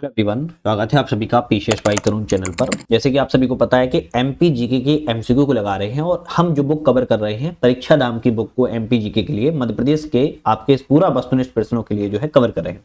Hello everyone, स्वागत है आप सभी का पीसीएस बाय तरुण चैनल पर। जैसे कि आप सभी को पता है कि एमपी जीके के एमसीक्यू को लगा रहे हैं और हम जो बुक कवर कर रहे हैं परीक्षा दाम की बुक को एमपी जीके के लिए मध्य प्रदेश के आपके पूरा वस्तुनिष्ठ प्रश्नों के लिए जो है कवर कर रहे हैं।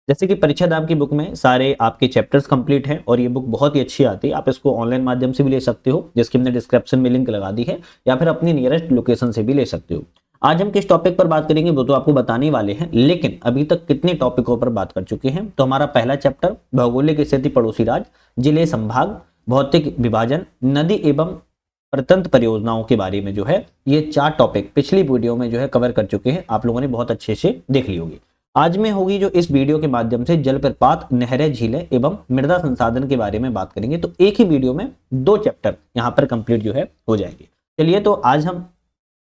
जैसे कि परीक्षा दाम की बुक में सारे आपके चैप्टर्स कंप्लीट हैं और ये बुक बहुत ही अच्छी आती है। आप इसको ऑनलाइन माध्यम से भी ले सकते हो, जिसकी हमने डिस्क्रिप्शन में लिंक लगा दी है, या फिर अपनी नियरेस्ट लोकेशन से भी ले सकते हो। आज हम किस टॉपिक पर बात करेंगे वो तो आपको बताने वाले हैं, लेकिन अभी तक कितने टॉपिकों पर बात कर चुके हैं। तो हमारा पहला चैप्टर भौगोलिक स्थिति, पड़ोसी राज्य, जिले, संभाग, भौतिक विभाजन, नदी एवं प्रतंत्र परियोजनाओं के बारे में जो है ये 4 टॉपिक पिछली वीडियो में जो है कवर कर चुके हैं। आप लोगों ने बहुत अच्छे से देख ली होगी। आज में होगी जो इस वीडियो के माध्यम से जलप्रपात, नहरें, झीलें एवं मृदा संसाधन के बारे में बात करेंगे। तो एक ही वीडियो में 2 चैप्टर यहाँ पर कंप्लीट जो है हो जाएंगे। चलिए, तो आज हम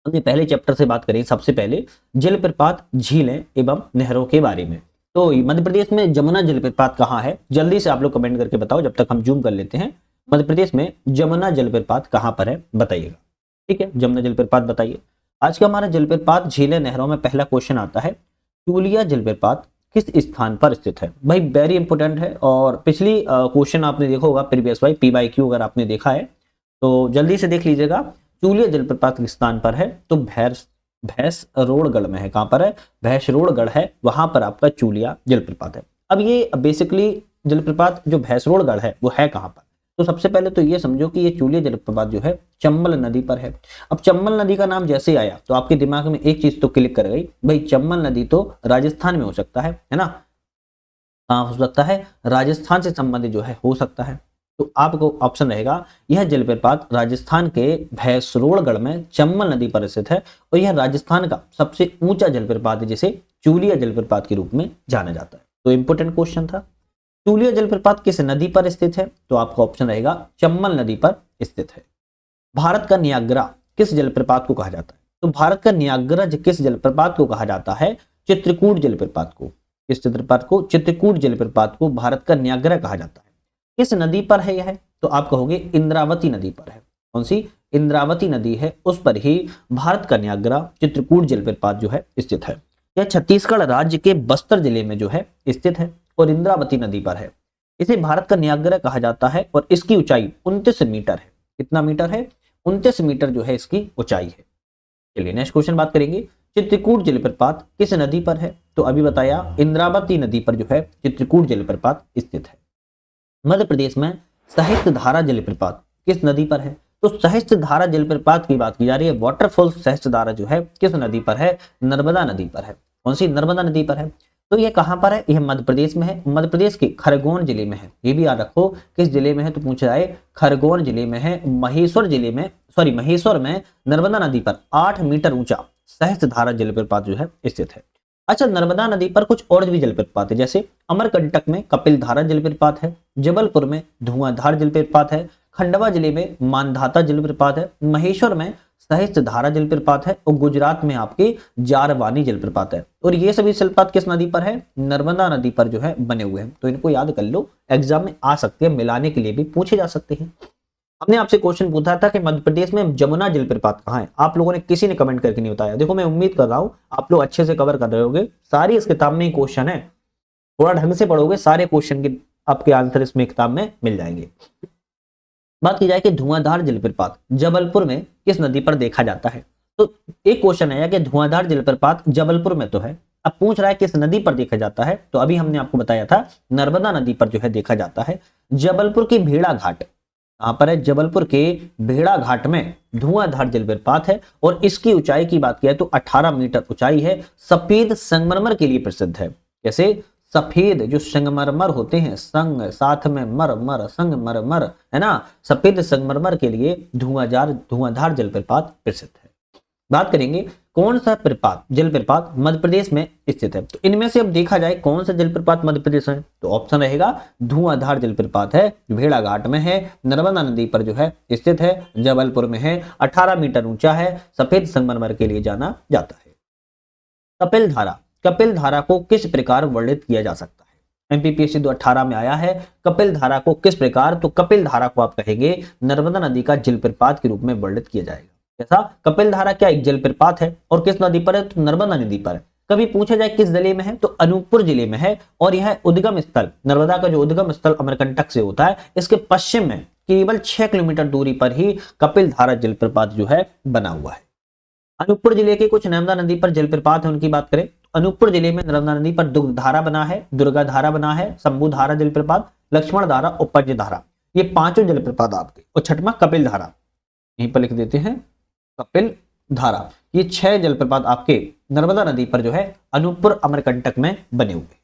अपने पहले चैप्टर से बात करें। सबसे पहले जलप्रपात, झीलें एवं नहरों के बारे में। तो मध्य प्रदेश में जमुना जलप्रपात कहाँ है? जल्दी से आप लोग कमेंट करके बताओ, जब तक हम जूम कर लेते हैं। मध्य प्रदेश में जमुना जलप्रपात कहाँ पर है बताइएगा। ठीक है, जमुना जलप्रपात बताइए। आज का हमारा जलप्रपात, झीलें, नहरों में पहला क्वेश्चन आता है, चूलिया जलप्रपात किस स्थान पर स्थित है? भाई वेरी इंपोर्टेंट है। और पिछली क्वेश्चन आपने देखा होगा प्रीवियस वाई PYQ, अगर आपने देखा है तो जल्दी से देख लीजिएगा। चूलिया जलप्रपात किस स्थान पर है? तो भैंसरोड़गढ़ में है। कहां पर है? भैंसरोड़गढ़ है, वहां पर आपका चूलिया जलप्रपात है। अब ये बेसिकली जलप्रपात जो भैंसरोड़गढ़ है वो है कहां पर? तो सबसे पहले तो ये समझो कि ये चूलिया जलप्रपात जो है चंबल नदी पर है। अब चंबल नदी का नाम जैसे आया तो आपके दिमाग में एक चीज तो क्लिक कर गई, भाई चंबल नदी तो राजस्थान में हो सकता है ना? कहां हो सकता है? राजस्थान से संबंधित जो है हो सकता है। तो आपको ऑप्शन रहेगा, यह जलप्रपात राजस्थान के भैंसरोड़गढ़ में चंबल नदी पर स्थित है और यह राजस्थान का सबसे ऊंचा जलप्रपात है, जिसे चूलिया जलप्रपात के रूप में जाना जाता है। तो इंपोर्टेंट क्वेश्चन था। चूलिया जलप्रपात किस नदी पर स्थित है? तो आपका ऑप्शन रहेगा चंबल नदी पर स्थित है। भारत का नियाग्रा किस जलप्रपात को कहा जाता है? तो भारत का नियाग्रा किस जलप्रपात को कहा जाता है? चित्रकूट जलप्रपात को। किस जलप्रपात को? चित्रकूट जलप्रपात को भारत का नियाग्रा कहा जाता है। किस नदी पर है यह? तो आप कहोगे इंद्रावती नदी पर है। कौन सी? इंद्रावती नदी है, उस पर ही भारत का नियाग्रा चित्रकूट जलप्रपात जो है स्थित है। यह छत्तीसगढ़ राज्य के बस्तर जिले में जो है स्थित है और इंद्रावती नदी पर है। इसे भारत का नियाग्रा कहा जाता है और इसकी ऊंचाई 29 मीटर है। कितना मीटर है? 29 मीटर जो है इसकी ऊंचाई है। चलिए नेक्स्ट क्वेश्चन बात करेंगे। चित्रकूट जलप्रपात किस नदी पर है? तो अभी बताया, इंद्रावती नदी पर जो है चित्रकूट जलप्रपात स्थित है। मध्य प्रदेश में सहस्त्रधारा जलप्रपात किस नदी पर है? तो सहस्त्रधारा जलप्रपात की बात की जा रही है। वाटरफॉल सहस्त्रधारा जो है किस नदी पर है? नर्मदा नदी पर है। कौन सी? नर्मदा नदी पर है। तो ये कहां पर है? यह मध्य प्रदेश में है। मध्य प्रदेश के खरगोन जिले में है। ये भी याद रखो, किस जिले में है तो पूछा जाए, खरगोन जिले में है। महेश्वर जिले में, महेश्वर में नर्मदा नदी पर 8 मीटर ऊंचा सहस्त्रधारा जलप्रपात जो है स्थित है। अच्छा, नर्मदा नदी पर कुछ और भी जलप्रपात है, जैसे अमरकंटक में कपिलधारा जलप्रपात है, जबलपुर में धुआंधार जलप्रपात है, खंडवा जिले में मानधाता जलप्रपात है, महेश्वर में सहस्त्रधारा जलप्रपात है और गुजरात में आपके जारवानी जलप्रपात है। और ये सभी जलप्रपात किस नदी पर है? नर्मदा नदी पर जो है बने हुए हैं। तो इनको याद कर लो, एग्जाम में आ सकते हैं, मिलाने के लिए भी पूछे जा सकते हैं। हमने आपसे क्वेश्चन पूछा था कि मध्य प्रदेश में जमुना जलप्रपात कहाँ है? आप लोगों ने किसी ने कमेंट करके नहीं बताया। देखो, मैं उम्मीद कर रहा हूं आप लोग अच्छे से कवर कर रहे होगे। सारी इस किताब में ही क्वेश्चन है, थोड़ा ढंग से पढ़ोगे, सारे क्वेश्चन के आपके आंसर इसमें किताब में मिल जाएंगे। बात की जाए कि धुआंधार जलप्रपात जबलपुर में किस नदी पर देखा जाता है? तो एक क्वेश्चन है कि धुआंधार जलप्रपात जबलपुर में तो है, अब पूछ रहा है किस नदी पर देखा जाता है? तो अभी हमने आपको बताया था नर्मदा नदी पर जो है देखा जाता है। जबलपुर की भेड़ा घाट कहां पर है? जबलपुर के भेड़ा घाट में धुआंधार जलप्रपात है और इसकी ऊंचाई की बात किया तो 18 मीटर ऊंचाई है। सफेद संगमरमर के लिए प्रसिद्ध है। जैसे सफेद जो संगमरमर होते हैं, संग साथ में मर मर संगमरमर, है ना? सफेद संगमरमर के लिए धुआंधार जलप्रपात प्रसिद्ध है। बात करेंगे कौन सा जलप्रपात मध्य प्रदेश में स्थित है? तो इनमें से अब देखा जाए कौन सा जलप्रपात मध्य प्रदेश में, तो ऑप्शन रहेगा धुआंधार जलप्रपात है, भेड़ाघाट में है, नर्मदा नदी पर जो है स्थित है, जबलपुर में है, 18 मीटर ऊंचा है, सफेद संगमरमर के लिए जाना जाता है। कपिल धारा को किस प्रकार वर्णित किया जा सकता है? MPPSC 2018 में आया है। कपिल धारा को किस प्रकार? तो कपिल धारा को आप कहेंगे नर्मदा नदी का जलप्रपात के रूप में वर्णित किया जाएगा। कैसा? कपिल धारा क्या एक जलप्रपात है और किस नदी पर है? तो नर्मदा नदी पर है। कभी पूछा जाए किस जिले में है, तो अनूपपुर जिले में है। और यह उद्गम स्थल, नर्मदा का जो उद्गम स्थल अमरकंटक से होता है, इसके पश्चिम में केवल 6 किलोमीटर दूरी पर ही कपिल धारा जलप्रपात जो है बना हुआ है। अनूपपुर जिले के कुछ नर्मदा नदी पर जलप्रपात है, उनकी बात करें। अनूपपुर जिले में नर्मदा नदी पर दुग्ध धारा बना है, दुर्गा धारा बना है, शंभू धारा जलप्रपात, लक्ष्मण धारा, उपज धारा, ये पांचों जलप्रपात आपके। और छठवां कपिल धारा, यहीं पर लिख देते हैं कपिल धारा। ये 6 जलप्रपात आपके नर्मदा नदी पर जो है अनूपपुर अमरकंटक में बने हुए।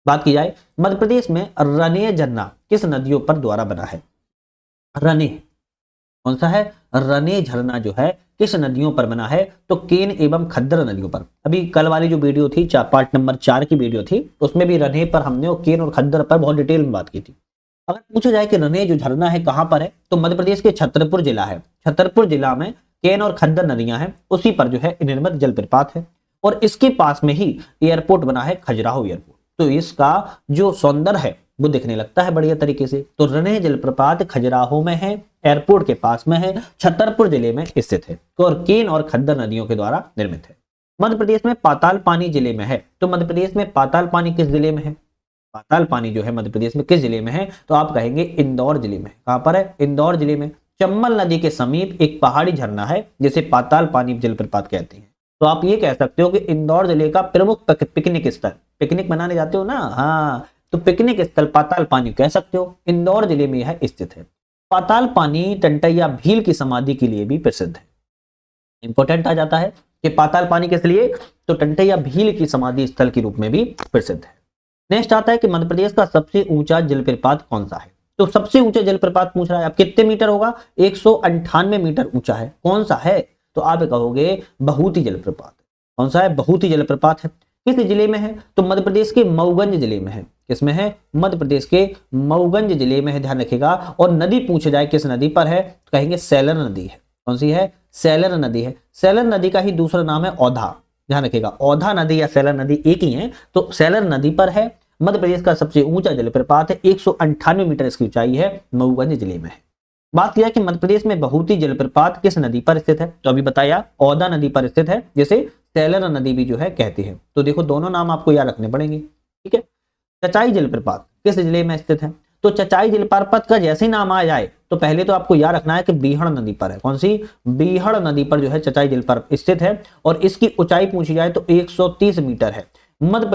बात की जाए मध्य प्रदेश में रनेय झरना किस नदियों पर द्वारा बना है? रने, कौन सा है? रने झरना जो है किस नदियों पर बना है? तो केन एवं खद्दर नदियों पर। अभी कल वाली जो वीडियो थी, पार्ट नंबर 4 की वीडियो थी, उसमें भी रने पर हमने और केन और खद्दर पर बहुत डिटेल में बात की थी। अगर पूछा जाए कि रने जो झरना है कहां पर है, तो मध्य प्रदेश के छतरपुर जिला है। छतरपुर जिला में केन और खद्दर नदियां हैं, उसी पर जो है निर्मित जलप्रपात है। और इसके पास में ही एयरपोर्ट बना है, खजुराहो एयरपोर्ट। तो इसका जो सौंदर्य है वो दिखने लगता है बढ़िया तरीके से। तो रने जलप्रपात खजुराहो में है, एयरपोर्ट के पास में है, छतरपुर जिले में स्थित है। तो और केन और खद्दर नदियों के द्वारा निर्मित है। मध्य प्रदेश में पाताल पानी जिले में है, तो मध्य प्रदेश में पाताल पानी किस जिले में है? पाताल पानी जो है मध्य प्रदेश में किस जिले में है? तो आप कहेंगे इंदौर जिले में। कहां पर है? इंदौर जिले में। चंबल नदी के समीप एक पहाड़ी झरना है जिसे पाताल पानी जलप्रपात कहते हैं। तो आप ये कह सकते हो कि इंदौर जिले का प्रमुख पिकनिक स्थल, पिकनिक मनाने जाते हो ना, हाँ, तो पिकनिक स्थल पाताल पानी कह सकते हो, इंदौर जिले में यह स्थित है। पाताल पानी टंटैया भील की समाधि के लिए भी प्रसिद्ध है। इंपॉर्टेंट आ जाता है कि पाताल पानी किस लिए? तो टंटैया भील की समाधि स्थल के रूप में भी प्रसिद्ध है। नेक्स्ट आता है कि मध्य प्रदेश का सबसे ऊंचा जलप्रपात कौन सा है? तो सबसे ऊंचा जलप्रपात पूछ रहा है, अब कितने मीटर होगा? 198 मीटर ऊंचा है। कौन सा है? तो आप कहोगे बहुती जलप्रपात। कौन सा है? बहुती जलप्रपात है। किस जिले में है? तो मध्य प्रदेश के मऊगंज जिले में है। किसमें है? मध्य प्रदेश के मऊगंज जिले में है, ध्यान रखिएगा। और नदी पूछे जाए किस नदी पर है, तो कहेंगे सैलर नदी है। कौन सी है? सैलर नदी है। सैलर नदी का ही दूसरा नाम है औधा, ध्यान रखिएगा। औधा नदी या सैलर नदी एक ही है। तो सैलर नदी पर है। मध्य प्रदेश का सबसे ऊंचा जलप्रपात है, 198 मीटर इसकी ऊंचाई है, मऊगंज जिले में है। बात किया कि मध्य प्रदेश में बहुती जलप्रपात किस नदी पर स्थित है, तो अभी बताया औदा नदी पर स्थित है, जिसे सैलर नदी भी जो है कहते हैं। तो देखो दोनों नाम आपको याद रखने पड़ेंगे, ठीक है। चचाई जलप्रपात किस जिले में स्थित है? तो चचाई जलप्रपात का जैसे ही नाम आ जाए तो पहले तो आपको याद रखना है कि बीहड़ नदी पर है। कौन सी? बीहड़ नदी पर जो है चचाई जलप्रपात स्थित है। और इसकी ऊंचाई पूछी जाए तो 130 मीटर है। मध्य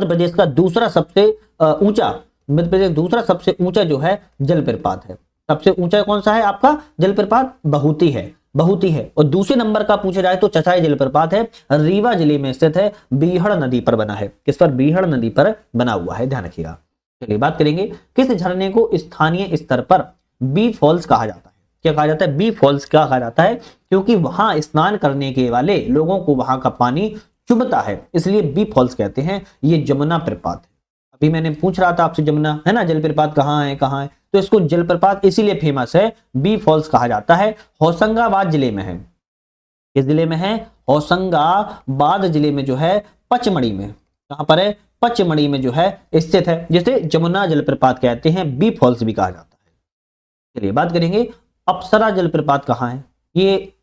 प्रदेश का दूसरा सबसे ऊंचा, मध्य प्रदेश दूसरा सबसे ऊंचा जो है जलप्रपात है। सबसे ऊंचा कौन सा है आपका जलप्रपात? बहुती है, बहुती है। और दूसरे नंबर का पूछा जाए तो चचाई जलप्रपात है, रीवा जिले में स्थित है, बीहड़ नदी पर बना है। किस पर? बीहड़ नदी पर बना हुआ है, ध्यान रखिएगा। चलिए बात करेंगे किस झरने को स्थानीय स्तर पर बी फॉल्स कहा जाता है। क्या कहा जाता है? बी फॉल्स क्या कहा जाता है? क्योंकि वहां स्नान करने के वाले लोगों को वहां का पानी चुभता है, इसलिए बी फॉल्स कहते हैं। ये जमुना प्रपात है। अभी मैंने पूछ रहा था आपसे, जमुना है ना, जलप्रपात कहाँ है, कहाँ है? तो इसको जलप्रपात इसीलिए फेमस है, बी फॉल्स कहा जाता है। होशंगाबाद जिले में है। किस जिले में है? होशंगाबाद जिले में जो है पचमढ़ी में। कहां पर है? पचमढ़ी में जो है स्थित है, जिसे जमुना जलप्रपात कहते हैं, बी फॉल्स भी कहा जाता है। चलिए बात करेंगे अप्सरा जलप्रपात कहाँ है। ये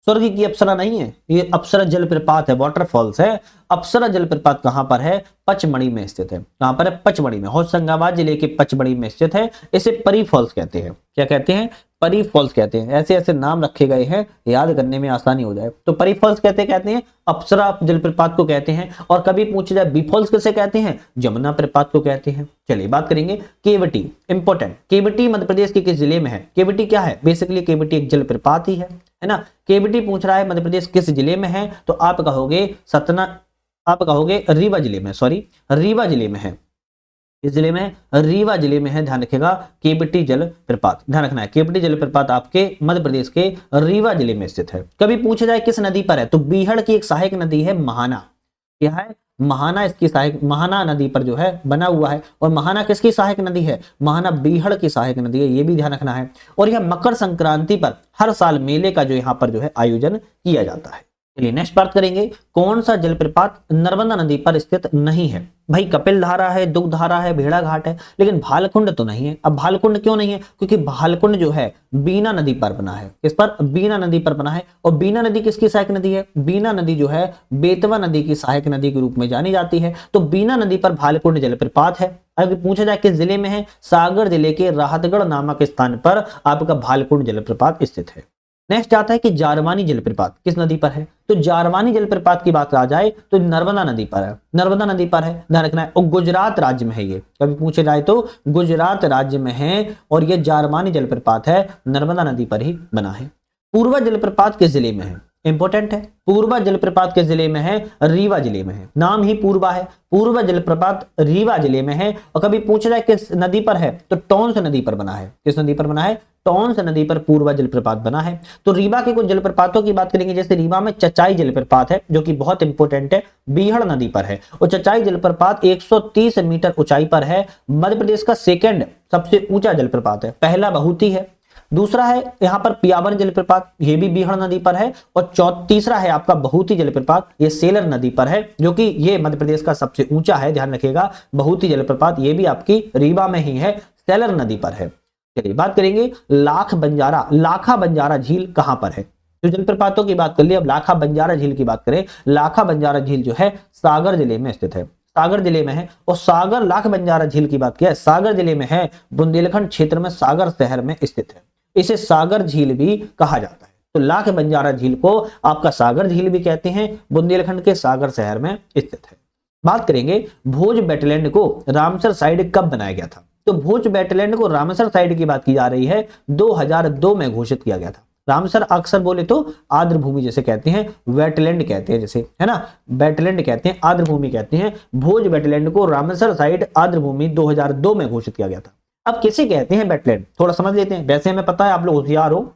स्वर्ग की अप्सरा नहीं है, ये अप्सरा जलप्रपात है, वाटरफॉल्स है। अप्सरा जलप्रपात कहां पर है? पचमढ़ी में स्थित है। कहां पर है? पचमढ़ी में। होशंगाबाद जिले के पचमढ़ी में स्थित है। इसे परी फॉल्स कहते हैं। क्या कहते हैं? परी फॉल्स कहते हैं। ऐसे ऐसे नाम रखे गए हैं, याद करने में आसानी हो जाए। तो परी फॉल्स कहते हैं, अप्सरा जलप्रपात को कहते हैं। और कभी पूछा जाए बी फॉल्स किसे कहते हैं? जमुना प्रपात को कहते हैं। चलिए बात करेंगे केवटी, इंपॉर्टेंट। केवटी मध्य प्रदेश के किस जिले में है? केवटी क्या है? बेसिकली केवटी एक जलप्रपात ही है ना। केवटी पूछ रहा है मध्य प्रदेश किस जिले में है, तो आप कहोगे रीवा जिले में, सॉरी रीवा जिले में है। इस जिले में? रीवा जिले में है, ध्यान रखिएगा। केवटी जलप्रपात, ध्यान रखना है, केवटी जलप्रपात आपके मध्य प्रदेश के रीवा जिले में स्थित है। कभी पूछा जाए किस नदी पर है, तो बीहड़ की एक सहायक नदी है महाना। क्या है? महाना इसकी सहायक, महाना नदी पर जो है बना हुआ है। और महाना किसकी सहायक नदी है? महाना बीहड़ की सहायक नदी है, ये भी ध्यान रखना है। और यह मकर संक्रांति पर हर साल मेले का जो यहाँ पर जो है आयोजन किया जाता है। चलिए नेक्स्ट बात करेंगे, कौन सा जलप्रपात नर्मदा नदी पर स्थित नहीं है? भाई कपिल धारा है, दुग्ध धारा है, भेड़ा घाट है, लेकिन भालकुंड तो नहीं है। अब भालकुंड क्यों नहीं है? क्योंकि भालकुंड जो है बीना नदी पर बना है। किस पर? बीना नदी पर बना है। और बीना नदी किसकी सहायक नदी है? बीना नदी जो है बेतवा नदी की सहायक नदी के रूप में जानी जाती है। तो बीना नदी पर भालकुंड जलप्रपात है। अगर पूछा जाए किस जिले में है, सागर जिले के राहतगढ़ नामक स्थान पर आपका भालकुंड जलप्रपात स्थित है। नेक्स्ट आता है कि जारवानी जलप्रपात किस नदी पर है? तो जारवानी जलप्रपात की बात आ जाए तो नर्मदा नदी पर है। नर्मदा नदी पर है, ध्यान रखना है। और गुजरात राज्य में है ये, कभी पूछे जाए तो गुजरात राज्य में है। और ये जारवानी जलप्रपात है, नर्मदा नदी पर ही बना है। पूर्वा जलप्रपात किस जिले में है? इंपॉर्टेंट है। पूर्वा जलप्रपात किस जिले में है? रीवा जिले में है। नाम ही पूर्वा है। पूर्वा जलप्रपात रीवा जिले में है। और कभी पूछा जाए किस नदी पर है, तो टोंस नदी पर बना है। किस नदी पर बना है? टोंस नदी पर पूर्वा जलप्रपात बना है। तो रीवा के कुछ जलप्रपातों की बात करेंगे, जैसे रीवा में चचाई जलप्रपात है जो कि बहुत इंपॉर्टेंट है, बीहड़ नदी पर है। और चचाई जलप्रपात 130 मीटर ऊंचाई पर है। मध्य प्रदेश का सेकंड सबसे ऊंचा जलप्रपात है। पहला बहुती है, दूसरा है यहाँ पर पियावन जलप्रपात, ये भी बीहड़ नदी पर है। और तीसरा है आपका बहुती जलप्रपात, ये सेलर नदी पर है, जो कि ये मध्य प्रदेश का सबसे ऊंचा है। ध्यान रखिएगा, बहुती जलप्रपात ये भी आपकी रीवा में ही है, सेलर नदी पर है। चलिए बात करेंगे लाखा बंजारा झील कहां पर है? जो जलप्रपातों की बात कर ली, अब लाखा बंजारा झील की बात करें। लाखा बंजारा झील जो है सागर जिले में स्थित है। सागर जिले में है। और सागर लाख बंजारा झील की बात किया, सागर जिले में है, बुंदेलखंड क्षेत्र में, सागर शहर में स्थित है। इसे सागर झील भी कहा जाता है। तो लाख बंजारा झील को आपका सागर झील भी कहते हैं, बुंदेलखंड के सागर शहर में स्थित है। बात करेंगे भोज वेटलैंड को रामसर साइट कब बनाया गया था? तो भोज वेटलैंड को रामसर साइट की बात की जा रही है, 2002 में घोषित किया गया था। रामसर अक्सर बोले तो आर्द्र भूमि जैसे कहते हैं, वेटलैंड कहते हैं, जैसे है ना, वेटलैंड कहते हैं, आर्द्र भूमि कहते हैं। भोज वेटलैंड को रामसर साइट आर्द्र भूमि 2002 में घोषित किया गया था। अब किसे कहते हैं वेटलैंड, थोड़ा समझ लेते हैं। वैसे हमें पता है, आप लोग होशियार हो,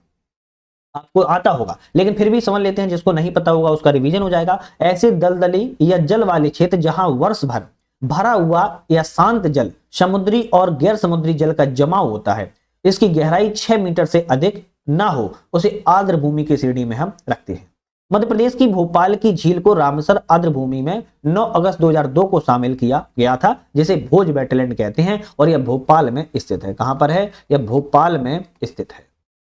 आपको आता होगा, लेकिन फिर भी समझ लेते हैं, जिसको नहीं पता होगा उसका रिवीजन हो जाएगा। ऐसे दलदली या जल वाले क्षेत्र जहां वर्ष भर भरा हुआ या शांत जल, समुद्री और गैर समुद्री जल का जमाव होता है, इसकी गहराई 6 मीटर से अधिक ना हो, उसे आर्द्र भूमि की श्रेणी में हम रखते हैं। मध्य प्रदेश की भोपाल की झील को रामसर आर्द्र भूमि में 9 अगस्त 2002 को शामिल किया गया था, जिसे भोज वेटलैंड कहते हैं। और यह भोपाल में स्थित है। कहां पर है? यह भोपाल में स्थित है।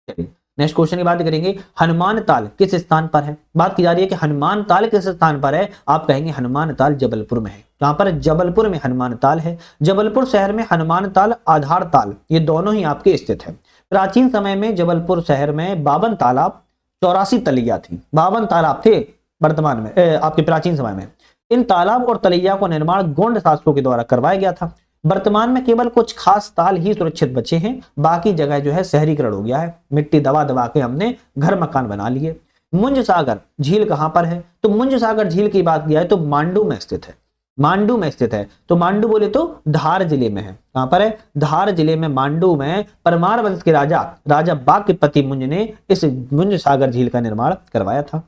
चलिए नेक्स्ट क्वेश्चन की बात करेंगे, हनुमान ताल किस स्थान पर है? बात की जा रही है कि हनुमान ताल किस स्थान पर है? आप कहेंगे हनुमान ताल जबलपुर में है। कहां पर? जबलपुर में हनुमान ताल है। जबलपुर शहर में हनुमान ताल, आधार ताल, ये दोनों ही आपके स्थित है। प्राचीन समय में जबलपुर शहर में 52 तालाब, 84 तलैया थी। 52 तालाब थे वर्तमान में, आपके प्राचीन समय में। इन तालाब और तलैया को निर्माण गोंड शासकों के द्वारा करवाया गया था। वर्तमान में केवल कुछ खास ताल ही सुरक्षित बचे हैं, बाकी जगह जो है शहरीकरण हो गया है। मिट्टी दबा दबा के हमने घर मकान बना लिए। मुंज सागर झील कहां पर है? तो मुंज सागर झील की बात किया है तो मांडू में स्थित है। मांडू में स्थित है। तो मांडू बोले तो धार जिले में है। कहां पर है? धार जिले में, मांडू में परमार वंश के राजा बागपति मुंज ने इस मुंज सागर झील का निर्माण करवाया था।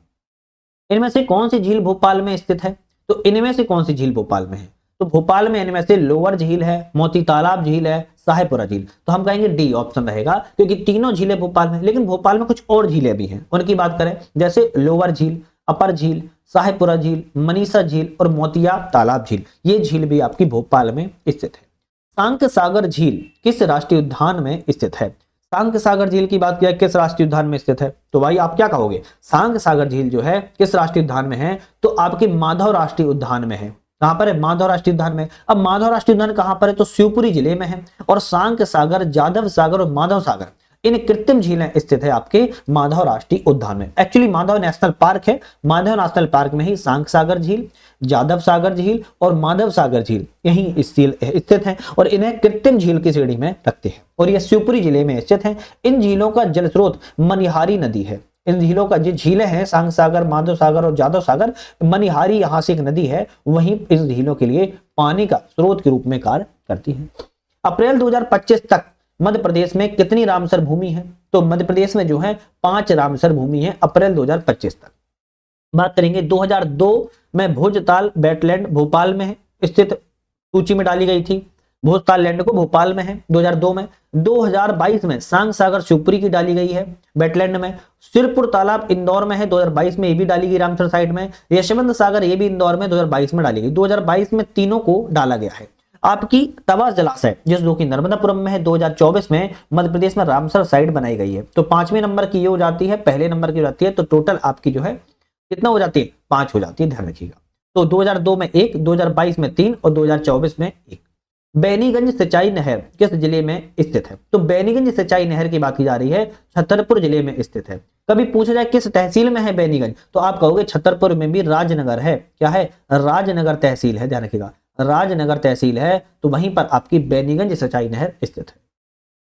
इनमें से कौन सी झील भोपाल में स्थित है? तो इनमें से कौन सी झील भोपाल में है? तो भोपाल में इनमें से लोअर झील है, मोती तालाब झील है, साहेबपुरा झील। तो हम कहेंगे डी ऑप्शन रहेगा, क्योंकि तीनों झीलें भोपाल में। लेकिन भोपाल में कुछ और झीलें भी हैं, उनकी बात करें, जैसे लोअर झील, अपर झील, साहेबपुरा झील, मनीषा झील और मोतिया तालाब झील। ये झील भी आपकी भोपाल में स्थित है। सांक सागर झील किस राष्ट्रीय उद्यान में स्थित है? सांक सागर झील की बात किया, किस राष्ट्रीय उद्यान में स्थित है? तो भाई आप क्या कहोगे? सांक सागर झील जो है किस राष्ट्रीय उद्यान में है? तो आपके माधव राष्ट्रीय उद्यान में है। कहां पर है? माधव राष्ट्रीय उद्यान में। अब माधव राष्ट्रीय उद्यान कहां पर है? तो शिवपुरी जिले में है। और सांक सागर, जादव सागर और माधव सागर, इन कृत्रिम झीलें स्थित है आपके माधव राष्ट्रीय उद्यान में। एक्चुअली माधव नेशनल पार्क है। माधव नेशनल पार्क में ही सांक सागर झील, जादव सागर झील और माधव सागर झील यही स्थित हैं, और इन्हें कृत्रिम झील की श्रेणी में रखते हैं। और यह शिवपुरी जिले में स्थित है। इन झीलों का जल स्रोत मनिहारी नदी है। इन झीलों का जो झीलें हैं, सांक सागर, माधव सागर और जादव सागर, मनिहारी यहाँ से एक नदी है, वहीं इस झीलों के लिए पानी का स्रोत के रूप में कार्य करती है। अप्रैल 2025 तक मध्य प्रदेश में कितनी रामसर भूमि है? तो मध्य प्रदेश में जो है 5 रामसर भूमि है अप्रैल 2025 तक। बात करेंगे 2002 में भोजताल वेटलैंड भोपाल में स्थित सूची में डाली गई थी। भोजताल लैंड को भोपाल में है 2002 में। 2022 में सांग सागर शिवपुरी की डाली गई है वेटलैंड में। सिरपुर तालाब इंदौर में है 2022 में, ये भी डाली गई रामसर साइड में। यशवंत सागर ये भी इंदौर में 2022 में डाली गई। 2022 में तीनों को डाला गया है। आपकी तवा जलाशय जो कि नर्मदापुरम में है 2024 में मध्य प्रदेश में रामसर साइड बनाई गई है। तो 5वें नंबर की ये हो जाती है, पहले नंबर की हो जाती है। तो टोटल आपकी जो है कितना हो जाती है, 5 हो जाती है, ध्यान रखिएगा। तो 2002 में 1, 2022 में 3 और 2024 में 1। बैनीगंज सिंचाई नहर किस जिले में स्थित है? तो बैनीगंज सिंचाई नहर की बात की जा रही है, छतरपुर जिले में स्थित है। कभी पूछा जाए किस तहसील में है बैनीगंज, तो आप कहोगे छतरपुर में भी राजनगर है। क्या है? राजनगर तहसील है, ध्यान रखिएगा, राजनगर तहसील है। तो वहीं पर आपकी बैनीगंज सिंचाई नहर स्थित है।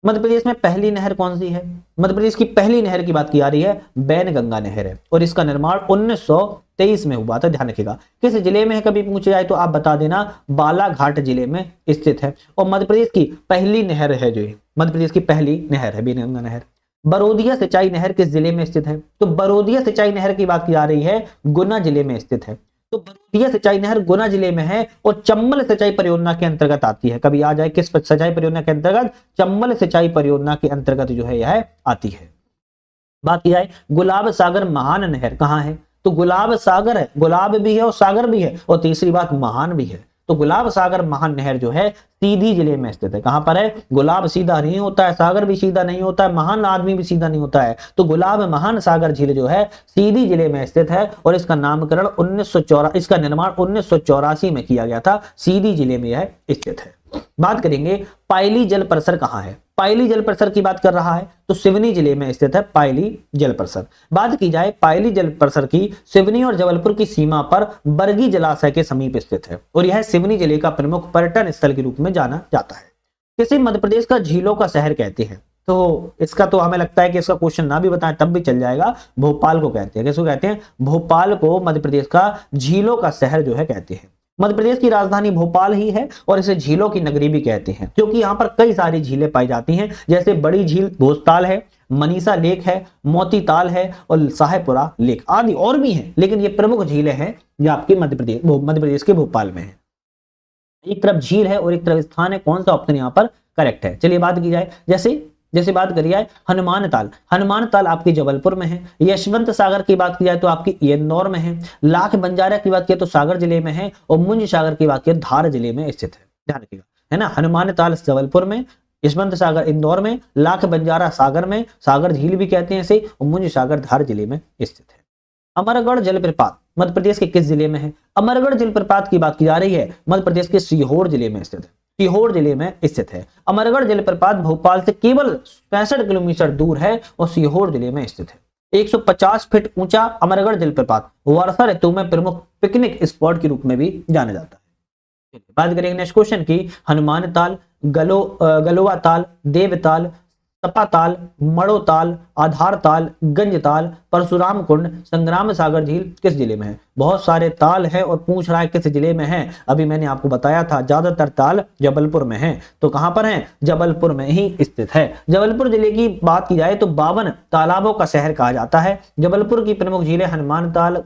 मध्य प्रदेश में पहली नहर कौन सी है? मध्य प्रदेश की पहली नहर की बात की जा रही है, बैनगंगा नहर है और इसका निर्माण 1923 में हुआ था, ध्यान रखिएगा। किस जिले में है कभी पूछा जाए तो आप बता देना, बालाघाट जिले में स्थित है। और मध्य प्रदेश की पहली नहर है जो मध्य प्रदेश की पहली नहर है बैनगंगा नहर। बरोदिया सिंचाई नहर किस जिले में स्थित है? तो बरोदिया सिंचाई नहर की बात की जा रही है, गुना जिले में स्थित है। तो बरोदिया सिंचाई नहर गुना जिले में है और चंबल सिंचाई परियोजना के अंतर्गत आती है। कभी आ जाए किस सिंचाई परियोजना के अंतर्गत? चंबल सिंचाई परियोजना के अंतर्गत जो है यह आती है। बात की जाए गुलाब सागर महान नहर कहां है? तो गुलाब सागर है, गुलाब भी है और सागर भी है, और तीसरी बात महान भी है। तो गुलाब सागर महान नहर जो है सीधी जिले में स्थित है। कहां पर है? गुलाब सीधा नहीं होता है, सागर भी सीधा नहीं होता है, महान आदमी भी सीधा नहीं होता है। तो गुलाब महान सागर झील जो है सीधी जिले में स्थित है और इसका नामकरण 1984 इसका निर्माण 1984 में किया गया था। सीधी जिले में यह स्थित है। बात करेंगे पायली जल परिसर कहां है? पायली जल परिसर की बात कर रहा है तो सिवनी जिले में स्थित है पायली जल परिसर। बात की जाए पायली जल परिसर की, सिवनी और जबलपुर की सीमा पर बरगी जलाशय के समीप स्थित है और यह सिवनी जिले का प्रमुख पर्यटन स्थल के रूप में जाना जाता है। किसे मध्य प्रदेश का झीलों का शहर कहते हैं? तो इसका तो हमें लगता है कि इसका क्वेश्चन ना भी बताएं तब भी चल जाएगा। भोपाल को कहते हैं। किसको कहते हैं? भोपाल को मध्य प्रदेश का झीलों का शहर जो है कहते हैं। मध्य प्रदेश की राजधानी भोपाल ही है और इसे झीलों की नगरी भी कहते हैं क्योंकि यहाँ पर कई सारी झीलें पाई जाती हैं, जैसे बड़ी झील भोजताल है, मनीषा लेक है, मोती ताल है और साहेबपुरा लेक आदि और भी हैं, लेकिन ये प्रमुख झीलें हैं जो आपके मध्य प्रदेश के भोपाल में है। एक तरफ झील है और एक तरफ स्थान है, कौन सा ऑप्शन यहाँ पर करेक्ट है? चलिए बात की जाए, जैसे बात करी जाए हनुमान ताल आपकी जबलपुर में है। यशवंत सागर की बात की जाए तो आपकी इंदौर में है। लाख बंजारा की बात की तो सागर जिले में है और मुंज सागर की बात की धार जिले में स्थित है, ध्यान रखिएगा, है ना। हनुमान ताल जबलपुर में, यशवंत सागर इंदौर में, लाख बंजारा सागर में, सागर झील भी कहते हैं इसे, और मुंज सागर धार जिले में स्थित है। अमरगढ़ जलप्रपात मध्य प्रदेश के किस जिले में है? अमरगढ़ जलप्रपात की बात की जा रही है, मध्य प्रदेश के सीहोर जिले में स्थित है। सीहोर जिले में स्थित है। अमरगढ़ जलप्रपात भोपाल से केवल 65 किलोमीटर दूर है और सीहोर जिले में स्थित है। 150 फीट ऊंचा अमरगढ़ जलप्रपात वर्षा ऋतु में प्रमुख पिकनिक स्पॉट के रूप में भी जाना जाता है। बात करेंगे नेक्स्ट क्वेश्चन की, हनुमान ताल, गलोवा ताल, देवताल, सपा ताल, मड़ो ताल, आधार ताल, गंज ताल, परशुराम कुंड, संग्राम सागर झील किस जिले में है? बहुत सारे ताल है और पूछ रहा है किस जिले में है। अभी मैंने आपको बताया था ज्यादातर ताल जबलपुर में है। तो कहां पर है? जबलपुर में ही स्थित है। जबलपुर जिले की बात की जाए तो 52 तालाबों का शहर कहा जाता है। जबलपुर की प्रमुख झीलें हनुमान ताल,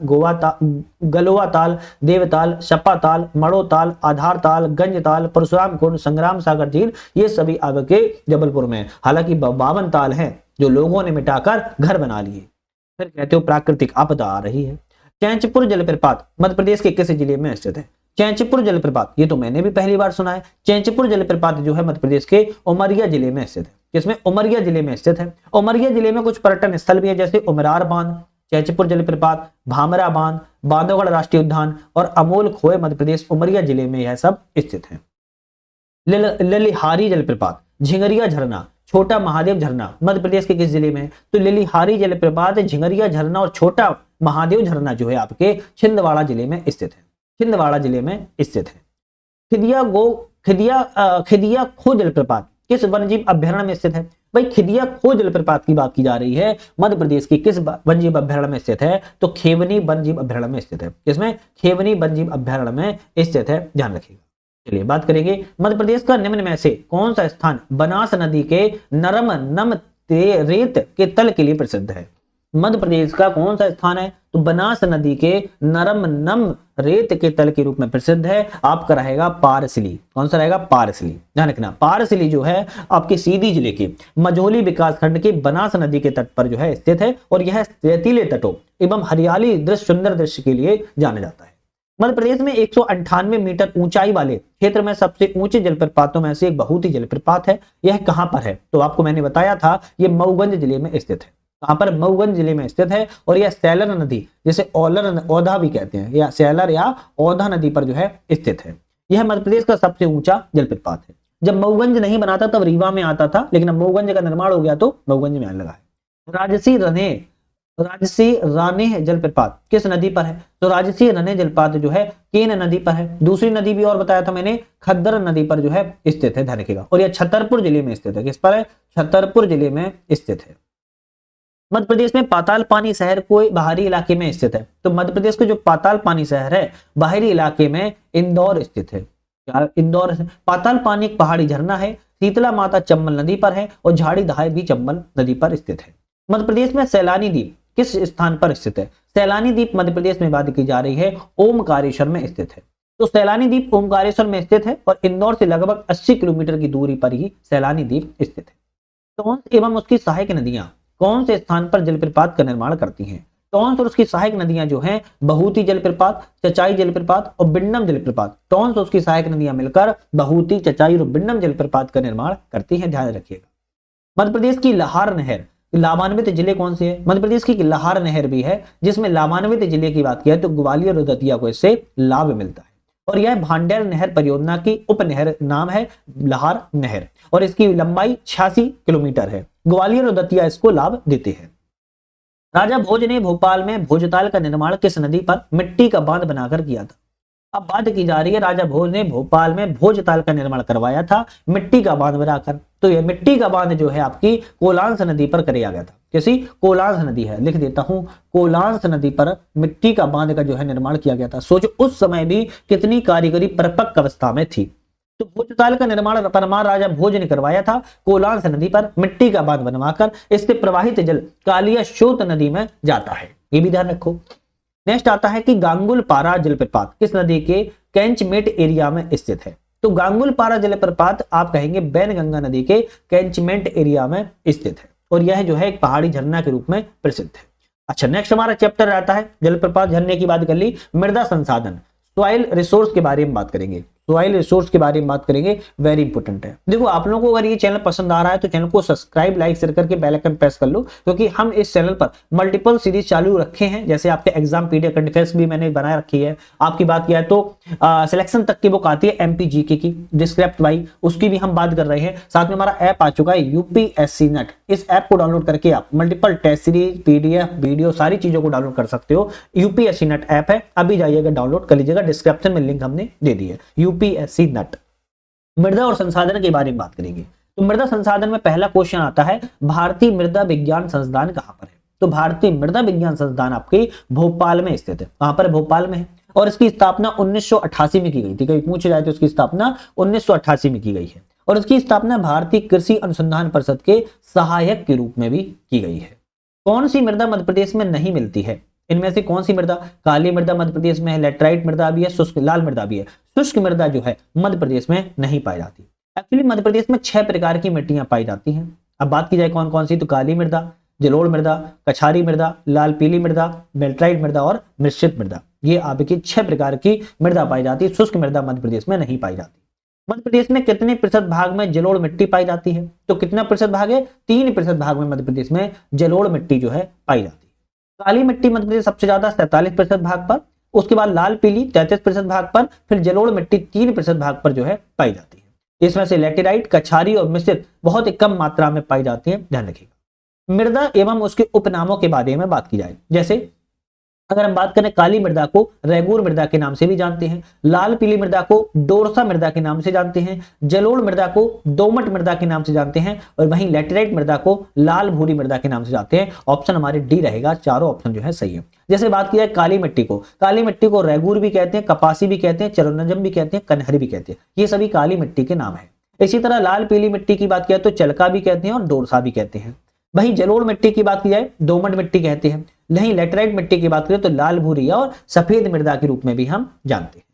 गलोवा ताल, देवताल, सपा ताल, मड़ो ताल, आधार ताल, गंज ताल, परशुराम कुंड, संग्राम सागर झील, ये सभी आपके जबलपुर में। हालांकि 52 ताल हैं जो लोगों ने मिटाकर घर बना लिए। फिर कहते हो प्राकृतिक आपदा आ रही है। चैनपुर जलप्रपात मध्य प्रदेश के किस जिले में स्थित है? चैनपुर जलप्रपात, ये तो मैंने भी पहली बार सुना है। चैनपुर जलप्रपात जो है मध्य प्रदेश के उमरिया जिले में स्थित है। किसमें? उमरिया जिले में स्थित है। उमरिया जिले में कुछ पर्यटन स्थल भी है, जैसे उमरार बांध, चैनपुर जलप्रपात, भामरा बांध, बांधवगढ़ राष्ट्रीय उद्यान और अमोल खोए मध्य प्रदेश उमरिया जिले में यह सब स्थित है। ललिहारी जलप्रपात, झिंगरिया झरना, छोटा महादेव झरना मध्य प्रदेश के किस जिले में है? तो लिलिहारी जलप्रपात, झिंगरिया झरना और छोटा महादेव झरना जो है आपके छिंदवाड़ा जिले में स्थित है। छिंदवाड़ा जिले में स्थित है। खिदिया खो जलप्रपात किस वन्यजीव अभ्यारण्य में स्थित है? भाई खिदिया खो जलप्रपात की बात की जा रही है, मध्य प्रदेश की किस वन्यजीव अभ्यारण्य में स्थित है? तो खेवनी वन्यजीव अभ्यारण्य में स्थित है। किसमें? खेवनी वन्यजीव अभ्यारण्य में स्थित है, ध्यान रखिएगा। चलिए बात करेंगे मध्य प्रदेश का निम्न में से कौन सा स्थान बनास नदी के नरम रेत के तल के लिए प्रसिद्ध है? मध्य प्रदेश का कौन सा स्थान है? तो बनास नदी के नरम नम रेत के तल के रूप में प्रसिद्ध है। आपका रहेगा पारसिली। कौन सा रहेगा? पारसिली। ध्यान रखना, पारसिली जो है आपके सीधी जिले के मझौली विकासखंड के बनास नदी के तट पर जो है स्थित है और यह रेतीले तटों एवं हरियाली दृश्य, सुंदर दृश्य के लिए जाना जाता है। मध्य प्रदेश में 198 मीटर ऊंचाई वाले क्षेत्र में सबसे ऊंचे जलप्रपातों में से एक बहुती जलप्रपात है। यह कहां पर है? तो आपको मैंने बताया था, यह मऊगंज जिले में स्थित है। कहां पर? मऊगंज जिले में स्थित है। और यह सैलर नदी, जिसे औधा भी कहते हैं, या सैलर या औधा नदी पर जो है स्थित है। यह मध्य प्रदेश का सबसे ऊंचा जलप्रपात है। जब मऊगंज नहीं बना था तब रीवा में आता था, लेकिन अब मऊगंज का निर्माण हो गया तो मऊगंज में आने लगा है। राजसी रानेह जलप्रपात किस नदी पर है? तो राजसी रानेह जलप्रपात जो है केन नदी पर है। दूसरी नदी भी और बताया था मैंने, खद्दर नदी पर जो है स्थित है, ध्यान रखिएगा। और यह छतरपुर जिले में स्थित है। किस पर है? छतरपुर जिले में स्थित है। मध्य प्रदेश में पाताल पानी शहर कोई बाहरी इलाके में स्थित है। तो मध्य प्रदेश का जो पाताल पानी शहर है बाहरी इलाके में इंदौर स्थित है। इंदौर। पाताल पानी एक पहाड़ी झरना है, शीतला माता चंबल नदी पर है और झाड़ी दहाई भी चंबल नदी पर स्थित है। मध्य प्रदेश में सैलानी द्वीप किस स्थान पर स्थित है? सैलानी द्वीप मध्य प्रदेश में बात की जा रही है ओमकारेश्वर में स्थित है। तो सैलानी द्वीप ओमकारेश्वर में स्थित है और इंदौर से लगभग 80 किलोमीटर की दूरी पर ही सैलानी द्वीप स्थित है। टोंस एवं उसकी सहायक नदियां कौन से स्थान पर जलप्रपात का निर्माण करती हैं? टोंस और उसकी सहायक नदियां जो हैं बहुती जलप्रपात, चचाई जलप्रपात और बिंडम जलप्रपात। टोंस और उसकी सहायक नदियां मिलकर बहुती, चचाई और बिंडम जलप्रपात का निर्माण करती हैं, ध्यान रखिएगा। मध्य प्रदेश की लाहार नहर लाभान्वित जिले कौन से है? मध्य प्रदेश की लाहार नहर भी है, जिसमें लाभान्वित जिले की बात किया तो ग्वालियर और दतिया को इससे लाभ मिलता है। और यह भांडेर नहर परियोजना की उपनहर नाम है लाहार नहर और इसकी लंबाई 86 किलोमीटर है। ग्वालियर और दतिया इसको लाभ देते हैं। राजा भोज ने भोपाल में भोजताल का निर्माण किस नदी पर मिट्टी का बांध बनाकर किया था? अब बात की जा रही है, राजा भोज ने भोपाल में भोजताल का निर्माण करवाया था मिट्टी का बांध बनाकर। तो यह मिट्टी का बांध जो है आपकी कोलांस नदी पर कराया गया था। किसी? कोलांस नदी है, लिख देता हूं, कोलांस नदी पर मिट्टी का बांध का जो है निर्माण किया गया था। सोचो उस समय भी कितनी कारीगरी परिपक्व अवस्था में थी। तो भोजताल का निर्माण परमार राजा भोज ने करवाया था कोलांस नदी पर मिट्टी का बांध बनवाकर। इससे प्रवाहित जल कालिया शोत नदी में जाता है, ये भी ध्यान रखो। नेक्स्ट आता है कि गांगुलपारा जलप्रपात किस नदी के कैंचमेंट एरिया में स्थित है? तो गांगुलपारा जलप्रपात आप कहेंगे बैनगंगा नदी के कैंचमेंट एरिया में स्थित है और यह जो है एक पहाड़ी झरना के रूप में प्रसिद्ध है। अच्छा, नेक्स्ट हमारा चैप्टर आता है, जलप्रपात झरने की बात कर ली, मृदा संसाधन सॉइल रिसोर्स के बारे में बात करेंगे। सॉइल रिसोर्स के बारे में बात करेंगे, वेरी इंपॉर्टेंट है। देखो आप लोगों को अगर ये चैनल पसंद आ रहा है तो चैनल को सब्सक्राइब, लाइक, शेयर करके बेल आइकन प्रेस कर लो, क्योंकि हम इस चैनल पर मल्टीपल सीरीज चालू रखे हैं। जैसे आपके एग्जाम पीडीएफ करंट अफेयर्स भी मैंने बना रखी है। आपकी बात किया है तो सिलेक्शन तक की बुक आती है एमपी जीके की, डिस्क्रिप्ट वाई, उसकी भी हम बात कर रहे हैं। साथ में हमारा ऐप आ चुका है यूपीएससी नेट। इस ऐप को डाउनलोड करके आप multiple test series, PDF, video सारी चीजों को डाउनलोड कर सकते हो। यूपीएससी नेट ऐप है, अभी जाइएगा डाउनलोड कर लीजिएगा, डिस्क्रिप्शन में लिंक हमने दे दी है, यूपीएससी नेट। मृदा और संसाधन के बारे में बात करेंगे। तो मृदा संसाधन में पहला क्वेश्चन आता है, भारतीय मृदा विज्ञान संस्थान कहां पर है? तो भारतीय मृदा विज्ञान संस्थान आपके भोपाल में स्थित है। कहां पर? भोपाल में है और इसकी स्थापना 1988 में की गई थी। कभी पूछे जाए तो इसकी स्थापना 1988 में की गई है और इसकी स्थापना भारतीय कृषि अनुसंधान परिषद के सहायक के रूप में भी की गई है। कौन सी मृदा मध्य प्रदेश में नहीं मिलती है? इनमें से कौन सी मृदा? काली मृदा मध्य प्रदेश में है, लेटराइट मृदा भी है, शुष्क लाल मृदा भी है। शुष्क मृदा जो है मध्य प्रदेश में नहीं पाई जाती। एक्चुअली मध्य प्रदेश में 6 प्रकार की मिट्टियां पाई जाती हैं। अब बात की जाए कौन कौन सी, तो काली मृदा, जलोढ़ मृदा, कछारी मृदा, लाल पीली मृदा, लेटराइट मृदा और मिश्रित मृदा। ये आपकी 6 प्रकार की मृदा पाई जाती है। शुष्क मृदा मध्य प्रदेश में नहीं पाई जाती। मध्य प्रदेश में कितने प्रतिशत भाग में जलोढ़ मिट्टी पाई जाती है? तो कितना प्रतिशत भाग है? 3% भाग में मध्य प्रदेश में जलोढ़ मिट्टी जो है पाई जाती है। काली मिट्टी मध्य प्रदेश सबसे ज्यादा 47% भाग पर, उसके बाद लाल पीली 33% भाग पर, फिर जलोढ़ मिट्टी 3% भाग पर जो है पाई जाती है। इसमें से लेटेराइट, कछारी और मिश्रित बहुत ही कम मात्रा में पाई जाती है, ध्यान रखिएगा। मृदा एवं उसके उपनामों के बारे में बात की जाए, जैसे अगर हम बात करें काली मृदा को रैगूर मृदा के नाम से भी जानते हैं, लाल पीली मृदा को डोरसा मृदा के नाम से जानते हैं, जलोढ़ मृदा को दोमट मृदा के नाम से जानते हैं और वहीं लेटेराइट मृदा को लाल भूरी मृदा के नाम से जानते हैं। ऑप्शन हमारे डी रहेगा, चारों ऑप्शन जो है सही है। जैसे बात की जाए काली मिट्टी को रैगूर भी कहते हैं, कपासी भी कहते हैं, चरोनजम भी कहते हैं, कन्हरी भी कहते हैं। ये सभी काली मिट्टी के नाम है। इसी तरह लाल पीली मिट्टी की बात किया तो चलका भी कहते हैं और डोरसा भी कहते हैं। वही जलोढ़ मिट्टी की बात की जाए दोमट मिट्टी कहते हैं। नहीं लैटेराइट मिट्टी की बात करें तो लाल भूरिया और सफेद मृदा के रूप में भी हम जानते हैं।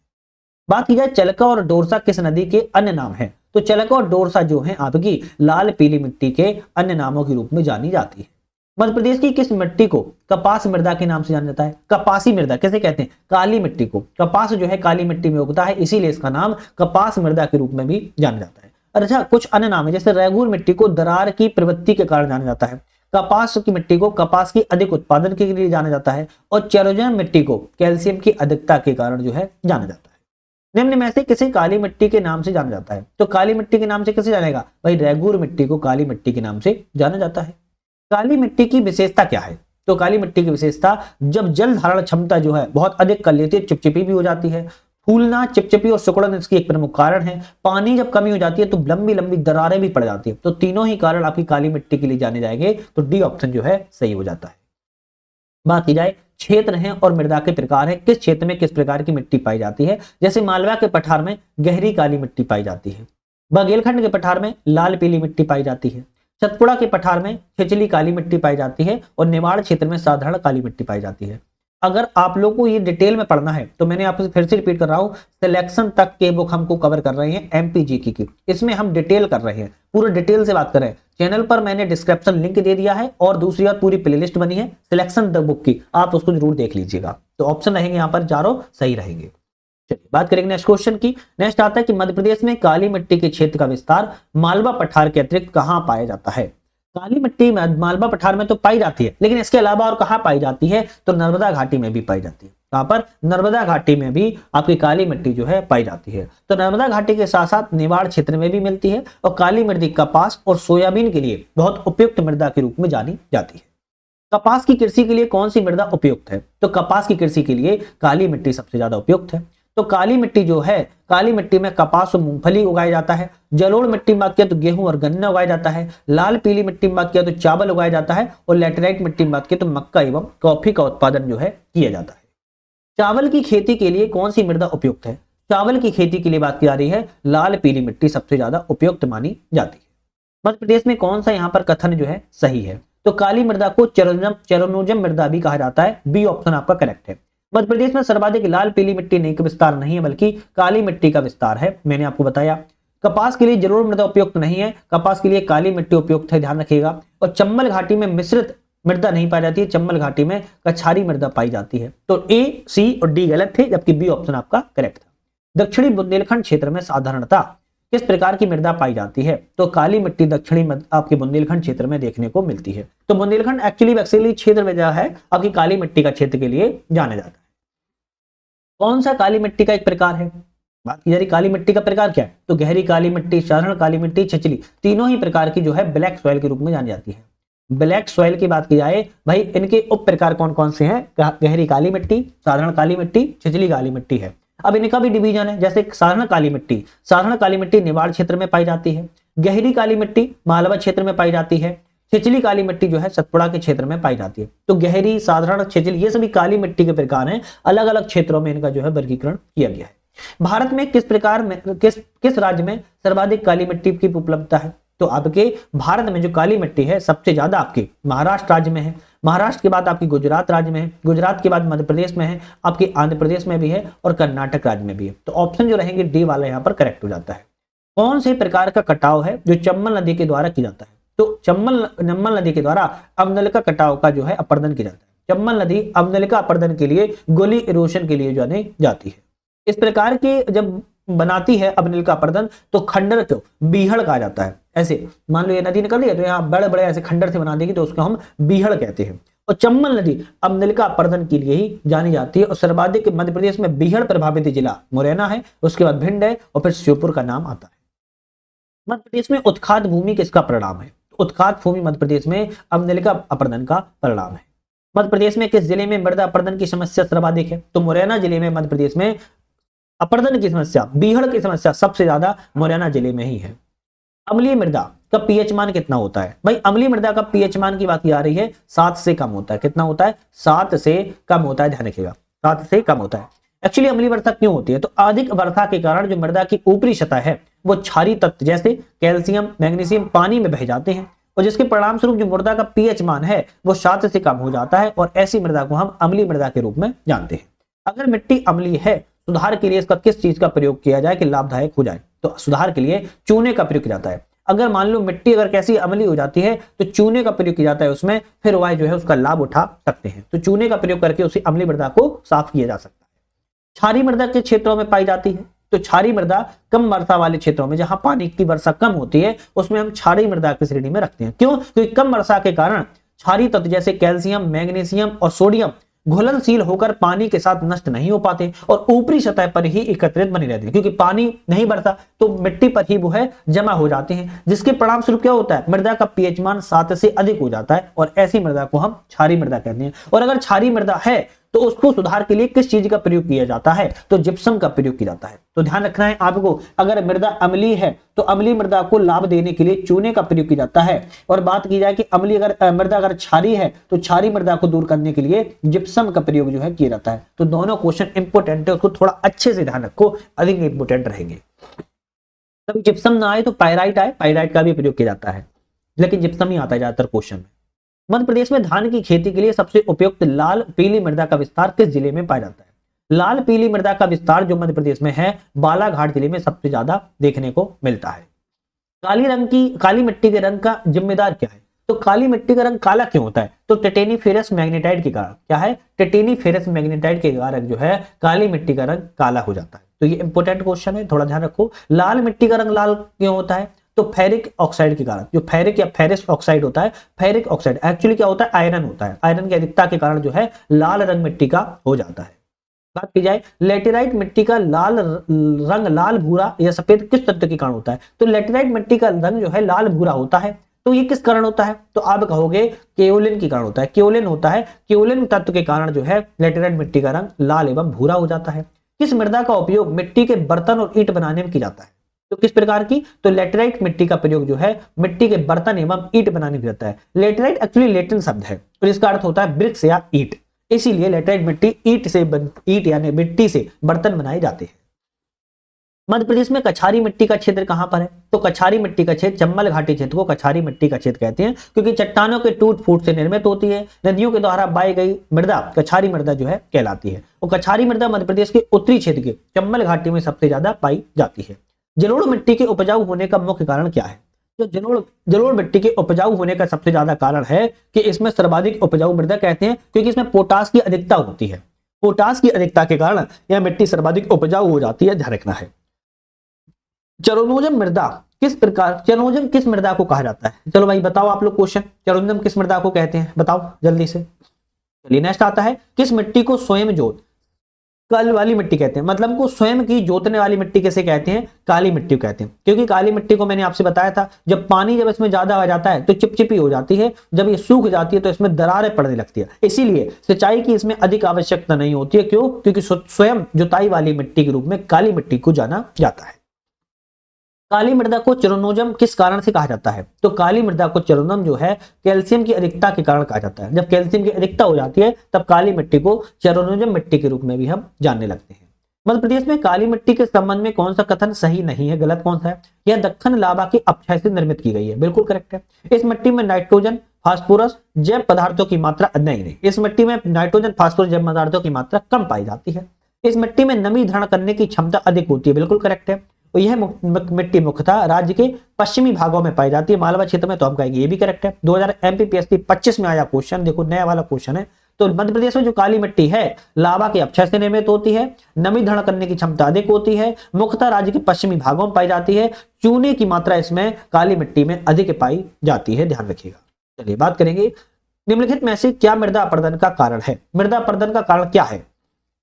बात की जाए चलका और डोरसा किस नदी के अन्य नाम है, तो चलका और डोरसा जो है आपकी लाल पीली मिट्टी के अन्य नामों के रूप में जानी जाती है। मध्य प्रदेश की किस मिट्टी को कपास मृदा के नाम से जाना जाता है, कपासी मृदा कैसे कहते हैं, काली मिट्टी को, कपास जो है काली मिट्टी में उगता है इसीलिए इसका नाम कपास मृदा के रूप में भी जाना जाता है। अच्छा कुछ अन्य नाम है, जैसे रेगूर मिट्टी को दरार की प्रवृत्ति के कारण जाना जाता है, कपास की मिट्टी को कपास की अधिक उत्पादन के लिए जाना जाता है, और चेरोजन मिट्टी को कैल्शियम की अधिकता के कारण जो है जाना जाता है। निम्न में से किसे काली मिट्टी के नाम से जाना जाता है, तो काली मिट्टी के नाम से किसे जानेगा, भाई रेगूर मिट्टी को काली मिट्टी के नाम से जाना जाता है। काली मिट्टी की विशेषता क्या है, तो काली मिट्टी की विशेषता जब जल धारण क्षमता जो है बहुत अधिक कर लेती है, चिपचिपी भी हो जाती है, फूलना चिपचिपी और सिकुड़न इसकी एक प्रमुख कारण है, पानी जब कमी हो जाती है तो लंबी लंबी दरारें भी पड़ जाती है, तो तीनों ही कारण आपकी काली मिट्टी के लिए जाने जाएंगे, तो डी ऑप्शन जो है सही हो जाता है। बात की जाए क्षेत्र है और मृदा के प्रकार है, किस क्षेत्र में किस प्रकार की मिट्टी पाई जाती है, जैसे मालवा के पठार में गहरी काली मिट्टी पाई जाती है, बघेलखंड के पठार में लाल पीली मिट्टी पाई जाती है, सतपुड़ा के पठार में छिछली काली मिट्टी पाई जाती है, और निमाड़ क्षेत्र में साधारण काली मिट्टी पाई जाती है। अगर आप लोगों को ये डिटेल में पढ़ना है तो मैंने आपसे फिर से रिपीट कर रहा हूं, सिलेक्शन तक के बुक हमको कवर कर रहे हैं एमपीजीके की, इसमें हम डिटेल कर रहे हैं, पूरे डिटेल से बात कर रहे हैं। चैनल पर मैंने डिस्क्रिप्शन लिंक दे दिया है, और दूसरी बात पूरी प्लेलिस्ट बनी है सिलेक्शन द बुक की, आप उसको जरूर देख लीजिएगा, तो ऑप्शन रहेंगे यहाँ पर चारों सही रहेंगे। चलिए बात करेंगे नेक्स्ट क्वेश्चन की। नेक्स्ट आता है कि मध्य प्रदेश में काली मिट्टी के क्षेत्र का विस्तार मालवा पठार के अतिरिक्त कहां पाया जाता है। काली मिट्टी मालवा पठार में तो पाई जाती है, लेकिन इसके अलावा और कहां पाई जाती है, तो नर्मदा घाटी में भी पाई जाती है। कहां पर, नर्मदा घाटी में भी आपकी काली मिट्टी जो है पाई जाती है। तो नर्मदा घाटी के साथ साथ निवाड़ क्षेत्र में भी मिलती है, और काली मिट्टी कपास और सोयाबीन के लिए बहुत उपयुक्त मृदा के रूप में जानी जाती है। कपास की कृषि के लिए कौन सी मृदा उपयुक्त है, तो कपास की कृषि के लिए काली मिट्टी सबसे ज्यादा उपयुक्त है। तो काली मिट्टी जो है, काली मिट्टी में कपास और मूंगफली उगाया जाता है, जलोढ़ मिट्टी में बात किया तो गेहूं और गन्ना उगाया जाता है, लाल पीली मिट्टी में बात किया तो चावल उगाया जाता है, और लैटेराइट मिट्टी में बात किया तो मक्का एवं कॉफी का उत्पादन जो है किया जाता है। चावल की खेती के लिए कौन सी मृदा उपयुक्त है, चावल की खेती के लिए बात की जा रही है, लाल पीली मिट्टी सबसे ज्यादा उपयुक्त मानी जाती है। मध्य प्रदेश में कौन सा यहाँ पर कथन जो है सही है, तो काली मृदा को चेरोनोजम मृदा भी कहा जाता है, बी ऑप्शन आपका करेक्ट है। मध्य प्रदेश में सर्वाधिक लाल पीली मिट्टी नहीं का विस्तार नहीं है, बल्कि काली मिट्टी का विस्तार है, मैंने आपको बताया। कपास के लिए जलोढ़ मृदा उपयुक्त नहीं है, कपास के लिए काली मिट्टी उपयुक्त है, ध्यान रखिएगा। और चंबल घाटी में मिश्रित मृदा नहीं पाई जाती है, चंबल घाटी में कछारी मृदा पाई जाती है। तो ए, सी और डी गलत थे, जबकि बी ऑप्शन आपका करेक्ट था। दक्षिणी बुंदेलखंड क्षेत्र में साधारणता किस प्रकार की मृदा पाई जाती है, तो काली मिट्टी दक्षिणी आपके बुंदेलखंड क्षेत्र में देखने को मिलती है। तो बुंदेलखंड एक्चुअली क्षेत्र में जो है आपकी काली मिट्टी का क्षेत्र के लिए जाना जाता है। कौन सा काली मिट्टी का एक प्रकार है, बात की जा रही काली मिट्टी का प्रकार क्या है, तो गहरी काली मिट्टी, साधारण काली मिट्टी, छिछली, तीनों ही प्रकार की जो है ब्लैक सॉइल के रूप में जानी जाती है। ब्लैक सॉइल की बात की जाए भाई, इनके उप प्रकार कौन कौन से हैं, गहरी काली मिट्टी, साधारण काली मिट्टी, छिछली काली मिट्टी है। अब इनका भी डिवीजन है, जैसे साधारण काली मिट्टी निवाड़ क्षेत्र में पाई जाती है, गहरी काली मिट्टी मालवा क्षेत्र में पाई जाती है, छिछली काली मिट्टी जो है सतपुड़ा के क्षेत्र में पाई जाती है। तो गहरी, साधारण, छिछली ये सभी काली मिट्टी के प्रकार हैं, अलग अलग क्षेत्रों में इनका जो है वर्गीकरण किया गया है। भारत में किस प्रकार में किस राज्य में सर्वाधिक काली मिट्टी की उपलब्धता है, तो आपके भारत में जो काली मिट्टी है सबसे ज्यादा आपके महाराष्ट्र राज्य में है, महाराष्ट्र के बाद आपकी गुजरात राज्य में है, गुजरात के बाद मध्य प्रदेश में है, आपके आंध्र प्रदेश में भी है, और कर्नाटक राज्य में भी है। तो ऑप्शन जो रहेंगे डी वाला यहाँ पर करेक्ट हो जाता है। कौन से प्रकार का कटाव है जो चंबल नदी के द्वारा किया जाता है, तो चंबल नदी के द्वारा अवनलिका कटाव का जो है अपर्दन किया जाता है। चंबल नदी अवनलिका अपर्दन के लिए, गोली इरोशन के लिए जानी जाती है। इस प्रकार के जब बनाती है अवनलिका अपर्दन तो खंडर को बीहड़ कहा जाता है। ऐसे मान लो ये नदी निकल रही है तो यहाँ बड़े बड़े ऐसे खंडर से बना देगी तो उसको हम बीहड़ कहते हैं। और चंबल नदी अवनलिका अपर्दन के लिए ही जानी जाती है, और सर्वाधिक मध्य प्रदेश में बीहड़ प्रभावित जिला मुरैना है, उसके बाद भिंड है, और फिर श्योपुर का नाम आता है। मध्य प्रदेश में उत्खात भूमि किसका परिणाम है, उत्खात भूमि मध्य प्रदेश में अवनलिका अपर्दन का परिणाम है। मध्य प्रदेश में किस जिले में मृदा अपर्दन की समस्या सर्वाधिक है, तो मुरैना जिले में मध्य प्रदेश में अपर्दन की समस्या, बीहड़ की समस्या सबसे ज्यादा मुरैना जिले में ही है। अम्लीय मृदा का पीएच मान कितना होता है, भाई अम्लीय मृदा का पीएच मान की बात की जा रही है 7 से कम होता है। कितना होता है, 7 से कम होता है, ध्यान रखिएगा 7 से कम होता है। एक्चुअली अम्लीय वर्षा क्यों होती है, तो अधिक वर्षा के कारण जो मृदा की ऊपरी सतह है वो क्षारीय तत्व जैसे कैल्शियम, मैग्नीशियम पानी में बह जाते हैं, और जिसके परिणाम स्वरूप जो मृदा का पीएच मान है वो 7 से कम हो जाता है और ऐसी मृदा को हम अम्लीय मृदा के रूप में जानते हैं। अगर मिट्टी अम्लीय है, सुधार के लिए इसका किस चीज का प्रयोग किया जाए कि लाभदायक हो जाए? तो सुधार के लिए चूने का प्रयोग किया जाता है। अगर मान लो मिट्टी अगर कैसी अम्लीय हो जाती है तो चूने का प्रयोग किया जाता है उसमें, फिर वह जो है उसका लाभ उठा सकते हैं। तो चूने का प्रयोग करके उसी अम्लीय मृदा को साफ किया जा सकता है। क्षारीय मृदा के क्षेत्रों में पाई जाती है। तो क्षारीय मृदा कम वर्षा वाले क्षेत्रों में, जहां पानी की वर्षा कम होती है, उसमें हम क्षारीय मृदा की श्रेणी में रखते हैं। क्यों? क्योंकि कम वर्षा के कारण क्षारीय तत्व जैसे कैल्शियम, मैग्नीशियम और सोडियम घुलनशील होकर पानी के साथ नष्ट नहीं हो पाते और ऊपरी सतह पर ही एकत्रित बने रहते हैं। क्योंकि पानी नहीं बढ़ता तो मिट्टी पर ही वो है जमा हो जाते हैं, जिसके परिणाम स्वरूप क्या होता है? मृदा का पीएच मान 7 से अधिक हो जाता है और ऐसी मृदा को हम क्षारीय मृदा कहते हैं। और अगर क्षारीय मृदा है तो उसको सुधार के लिए किस चीज का प्रयोग किया जाता है? तो जिप्सम का प्रयोग किया जाता है। तो ध्यान रखना है आपको, अगर मृदा अम्लीय है तो अम्लीय मृदा को लाभ देने के लिए चूने का प्रयोग किया जाता है। और बात की जाए कि अम्लीय अगर मृदा अगर क्षारीय है तो क्षारीय मृदा को दूर करने के लिए जिप्सम का प्रयोग जो है किया जाता है। तो दोनों क्वेश्चन इंपोर्टेंट है, उसको थोड़ा अच्छे से ध्यान रखो, अधिक इंपोर्टेंट रहेंगे। कभी जिप्सम ना आए तो पायराइट आए, पायराइट का भी प्रयोग किया जाता है, लेकिन जिप्सम ही आता है ज्यादातर क्वेश्चन में। मध्य प्रदेश में धान की खेती के लिए सबसे उपयुक्त लाल पीली मृदा का विस्तार किस जिले में पाया जाता है? लाल पीली मृदा का विस्तार जो मध्य प्रदेश में है, बालाघाट जिले में सबसे ज्यादा देखने को मिलता है। काली मिट्टी के रंग का जिम्मेदार क्या है? तो काली मिट्टी का रंग काला क्यों होता है? तो टेटेनीफेरस मैग्नेटाइट के कारण। क्या है? टेटेनीफेरस मैग्नेटाइट के कारण जो है काली मिट्टी का रंग काला हो जाता है। तो ये इंपोर्टेंट क्वेश्चन है, थोड़ा ध्यान रखो। लाल मिट्टी का रंग लाल क्यों होता है? तो फेरिक ऑक्साइड के कारण। जो फेरिक या फेरस ऑक्साइड होता है, फेरिक ऑक्साइड एक्चुअली क्या होता है? आयरन होता है। आयरन की अधिकता के कारण जो है लाल रंग मिट्टी का हो जाता है। बात की जाए लेटेराइट मिट्टी का लाल रंग लाल भूरा या सफेद किस तत्व के कारण होता है? तो लेटेराइट मिट्टी का रंग जो है लाल भूरा होता है। तो ये किस कारण होता है? तो आप कहोगे केओलिन के कारण होता है। केओलिन होता है, केओलिन तत्व के कारण जो है लेटेराइट मिट्टी का रंग लाल एवं भूरा हो जाता है। किस मृदा का उपयोग मिट्टी के बर्तन और ईंट बनाने में किया जाता है? तो किस प्रकार की? तो लेटेराइट मिट्टी का प्रयोग जो है मिट्टी के बर्तन एवं ईंट बनाने में जाता है। लेटेराइट एक्चुअली लैटिन शब्द है और इसका अर्थ होता है ब्रिक्स या ईंट, इसीलिए लेटेराइट मिट्टी ईंट यानी मिट्टी से बर्तन बनाए जाते हैं। मध्य प्रदेश में कछारी मिट्टी का क्षेत्र कहां पर है? तो कछारी मिट्टी का क्षेत्र चंबल घाटी क्षेत्र को कछारी मिट्टी का क्षेत्र कहते हैं, क्योंकि चट्टानों के टूट फूट से निर्मित होती है। नदियों के द्वारा बाई गई मृदा कछारी मृदा जो है कहलाती है। और कछारी मृदा मध्य प्रदेश के उत्तरी क्षेत्र के चंबल घाटी में सबसे ज्यादा पाई जाती है। जलोढ़ मिट्टी के उपजाऊ होने का मुख्य कारण क्या है? तो जलोढ़ मिट्टी के उपजाऊ होने का सबसे ज्यादा कारण है कि इसमें सर्वाधिक उपजाऊ मृदा कहते हैं, क्योंकि इसमें पोटास की अधिकता होती है। पोटास की अधिकता के कारण यह मिट्टी सर्वाधिक उपजाऊ हो जाती है, ध्यान रखना है। चरोनोजम मृदा चरोनोजम किस मृदा को कहा जाता है? चलो भाई बताओ आप लोग क्वेश्चन, चरोनोजम किस मृदा को कहते हैं? बताओ जल्दी से। चलिए नेक्स्ट आता है, किस मिट्टी को स्वयं जोत कल वाली मिट्टी कहते हैं? मतलब को स्वयं की जोतने वाली मिट्टी कैसे कहते हैं? काली मिट्टी कहते हैं। क्योंकि काली मिट्टी को मैंने आपसे बताया था, जब पानी जब इसमें ज्यादा आ जाता है तो चिपचिपी हो जाती है, जब ये सूख जाती है तो इसमें दरारें पड़ने लगती है। इसीलिए सिंचाई की इसमें अधिक आवश्यकता नहीं होती है। क्यों? क्योंकि स्वयं जुताई वाली मिट्टी के रूप में काली मिट्टी को जाना जाता है। काली मृदा को चरोनोजम किस कारण से कहा जाता है? तो काली मृदा को चरोनोजम जो है कैल्शियम की अधिकता के कारण कहा जाता है। जब कैल्शियम की अधिकता हो जाती है तब काली मिट्टी को चरोनोजम मिट्टी के रूप में भी हम जानने लगते हैं। मध्य प्रदेश में काली मिट्टी के संबंध में कौन सा कथन सही नहीं है, गलत कौन सा है? यह दक्खन लावा के अपक्षय से निर्मित की गई है, बिल्कुल करेक्ट है। इस मिट्टी में नाइट्रोजन, फास्फोरस, जैव पदार्थों की मात्रा नहीं, इस मिट्टी में नाइट्रोजन, फास्फोरस, जैव पदार्थों की मात्रा कम पाई जाती है। इस मिट्टी में नमी धारण करने की क्षमता अधिक होती है, बिल्कुल करेक्ट है। और यह मिट्टी मुख्यतः राज्य के पश्चिमी भागों में पाई जाती है, मालवा क्षेत्र में तो हम कहेंगे ये भी करेक्ट है। 2000 MPPSC 25 में आया क्वेश्चन, देखो नया वाला क्वेश्चन है। तो मध्य प्रदेश में जो काली मिट्टी है लावा के अपक्षय से निर्मित होती है, नमी धारण करने की क्षमता अधिक होती है, मुख्यतः राज्य के पश्चिमी भागों में पाई जाती है, चूने की मात्रा इसमें काली मिट्टी में अधिक पाई जाती है, ध्यान रखिएगा। चलिए बात करेंगे निम्नलिखित में से क्या मृदा अपरदन का कारण है? मृदा अपरदन का कारण क्या है?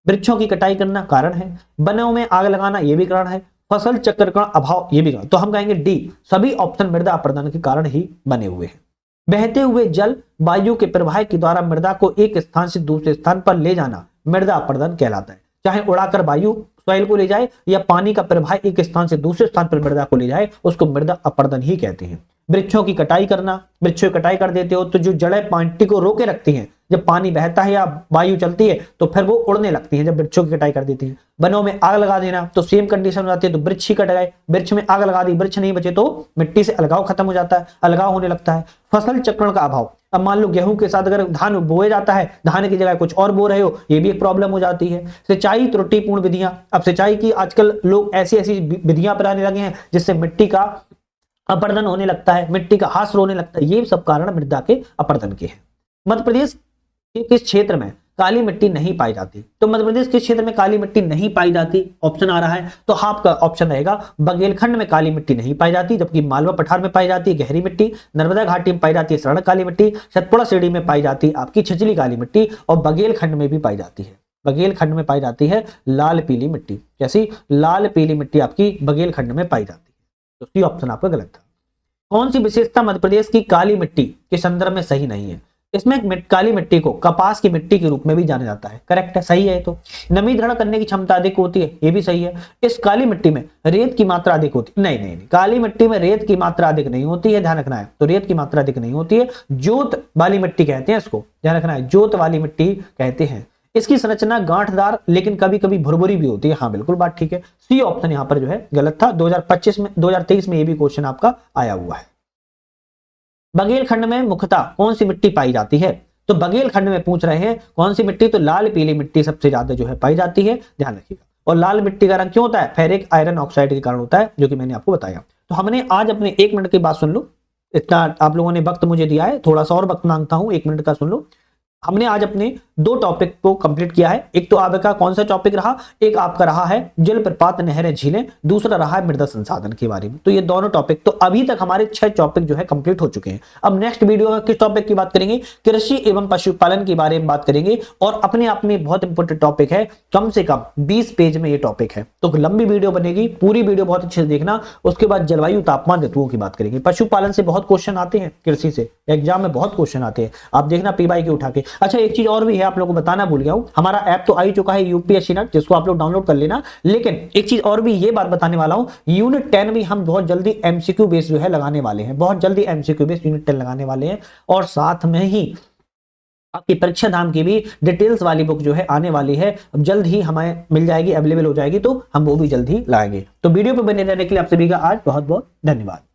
वृक्षों की कटाई करना कारण है, वनों में आग लगाना ये भी कारण है, फसल चक्र का अभाव ये भी कारण। तो हम कहेंगे डी, सभी ऑप्शन मृदा अपरदन के कारण ही बने हुए हैं। बहते हुए जल वायु के प्रवाह के द्वारा मृदा को एक स्थान से दूसरे स्थान पर ले जाना मृदा अपरदन कहलाता है। चाहे उड़ाकर वायु सॉइल को ले जाए या पानी का प्रवाह एक स्थान से दूसरे स्थान पर मृदा को ले जाए, उसको मृदा अपरदन ही कहते हैं। वृक्षों की कटाई करना, वृक्षों की कटाई कर देते हो तो जो जड़ें पानी को रोके रखती हैं, जब पानी बहता है या वायु चलती है तो फिर वो उड़ने लगती है, जब वृक्षों की कटाई कर देती है। वनों में आग लगा देना तो सेम कंडीशन हो जाती है, तो वृक्ष ही कट गए, वृक्ष में आग लगा दी, वृक्ष नहीं बचे तो मिट्टी से अलगाव खत्म हो जाता है, अलगाव होने लगता है। फसल चक्रण का अभाव, अब मान लो गेहूं के साथ अगर धान बोया जाता है, धान की जगह कुछ और बो रहे हो, ये भी एक प्रॉब्लम हो जाती है। सिंचाई त्रुटिपूर्ण विधियां, अब सिंचाई की आजकल लोग ऐसी ऐसी विधियां अपनाने लगे हैं जिससे मिट्टी का अपरदन होने लगता है, मिट्टी का ह्रास होने लगता है। ये सब कारण मृदा के अपरदन के हैं। मध्य प्रदेश के किस क्षेत्र में काली मिट्टी नहीं पाई जाती? तो मध्य प्रदेश के क्षेत्र में काली मिट्टी नहीं पाई जाती, ऑप्शन आ रहा है, तो आपका ऑप्शन रहेगा बघेलखंड में काली मिट्टी नहीं पाई जाती, जबकि मालवा पठार में पाई जाती है गहरी मिट्टी, नर्मदा घाटी में पाई जाती है सड़क काली मिट्टी, सतपुड़ा सीढ़ी में पाई जाती है आपकी छिछली काली मिट्टी, और बघेलखंड में भी पाई जाती है, बघेलखंड में पाई जाती है लाल पीली मिट्टी। कैसी? लाल पीली मिट्टी आपकी बघेलखंड में पाई जाती है। तो सी ऑप्शन आपका गलत था। कौन सी विशेषता मध्य प्रदेश की काली मिट्टी के संदर्भ में सही नहीं है? इसमें काली मिट्टी को कपास की मिट्टी के रूप में भी जाना जाता है, करेक्ट है, सही है। तो नमी ग्रहण करने की क्षमता अधिक होती है, ये भी सही है। इस काली मिट्टी में रेत की मात्रा अधिक होती है, नहीं, काली मिट्टी में रेत की मात्रा अधिक नहीं होती है, ध्यान रखना है। तो रेत की मात्रा अधिक नहीं होती है, जोत वाली मिट्टी कहते हैं इसको, ध्यान रखना है, जोत वाली मिट्टी कहते हैं। इसकी संरचना गांठदार लेकिन कभी कभी भुरभुरी भी होती है, हाँ बिल्कुल बात ठीक है। सी ऑप्शन यहाँ पर जो है गलत था। 2023 में ये भी क्वेश्चन आपका आया हुआ है। बघेलखंड में मुख्यतः कौन सी मिट्टी पाई जाती है? तो बघेलखंड में पूछ रहे हैं कौन सी मिट्टी, तो लाल पीली मिट्टी सबसे ज्यादा जो है पाई जाती है, ध्यान रखिएगा। और लाल मिट्टी का रंग क्यों होता है? फेरिक आयरन ऑक्साइड के कारण होता है, जो कि मैंने आपको बताया। तो हमने आज अपने 1 मिनट की बात सुन लो, इतना आप लोगों ने वक्त मुझे दिया है, थोड़ा सा और वक्त मांगता हूं, 1 मिनट का सुन लो। हमने आज अपने 2 टॉपिक को कंप्लीट किया है। एक तो आपका कौन सा टॉपिक रहा? एक आपका रहा है जलप्रपात, नहरें, झीलें, दूसरा रहा है मृदा संसाधन के बारे में। तो ये दोनों टॉपिक, तो अभी तक हमारे 6 टॉपिक जो है कंप्लीट हो चुके हैं। अब नेक्स्ट वीडियो में किस टॉपिक की बात करेंगे? कृषि एवं पशुपालन के बारे में बात करेंगे, और अपने आप में बहुत इंपॉर्टेंट टॉपिक है, कम से कम 20 पेज में ये टॉपिक है। तो लंबी वीडियो बनेगी, पूरी वीडियो बहुत अच्छे से देखना। उसके बाद जलवायु, तापमान, ऋतुओं की बात करेंगे। पशुपालन से बहुत क्वेश्चन आते हैं, कृषि से एग्जाम में बहुत क्वेश्चन आते हैं, आप देखना पीवाई के उठा के। अच्छा, एक चीज और भी है, आप लोगों को बताना भूल गया हूं, हमारा ऐप तो आ ही चुका है यूपीएससी नेट, जिसको आप लोग डाउनलोड कर लेना। लेकिन एक चीज और भी ये बात बताने वाला हूं, यूनिट 10 भी हम बहुत जल्दी एमसीक्यू बेस जो है लगाने वाले हैं, बहुत जल्दी एमसीक्यू बेस यूनिट 10 लगाने वाले हैं। और साथ में ही आपकी परीक्षा धाम की भी डिटेल्स वाली बुक जो है आने वाली है, अब जल्द ही हमें मिल जाएगी, अवेलेबल हो जाएगी, तो हम वो भी जल्द ही लाएंगे। तो वीडियो पर बने रहने के लिए आप सभी का आज बहुत बहुत धन्यवाद।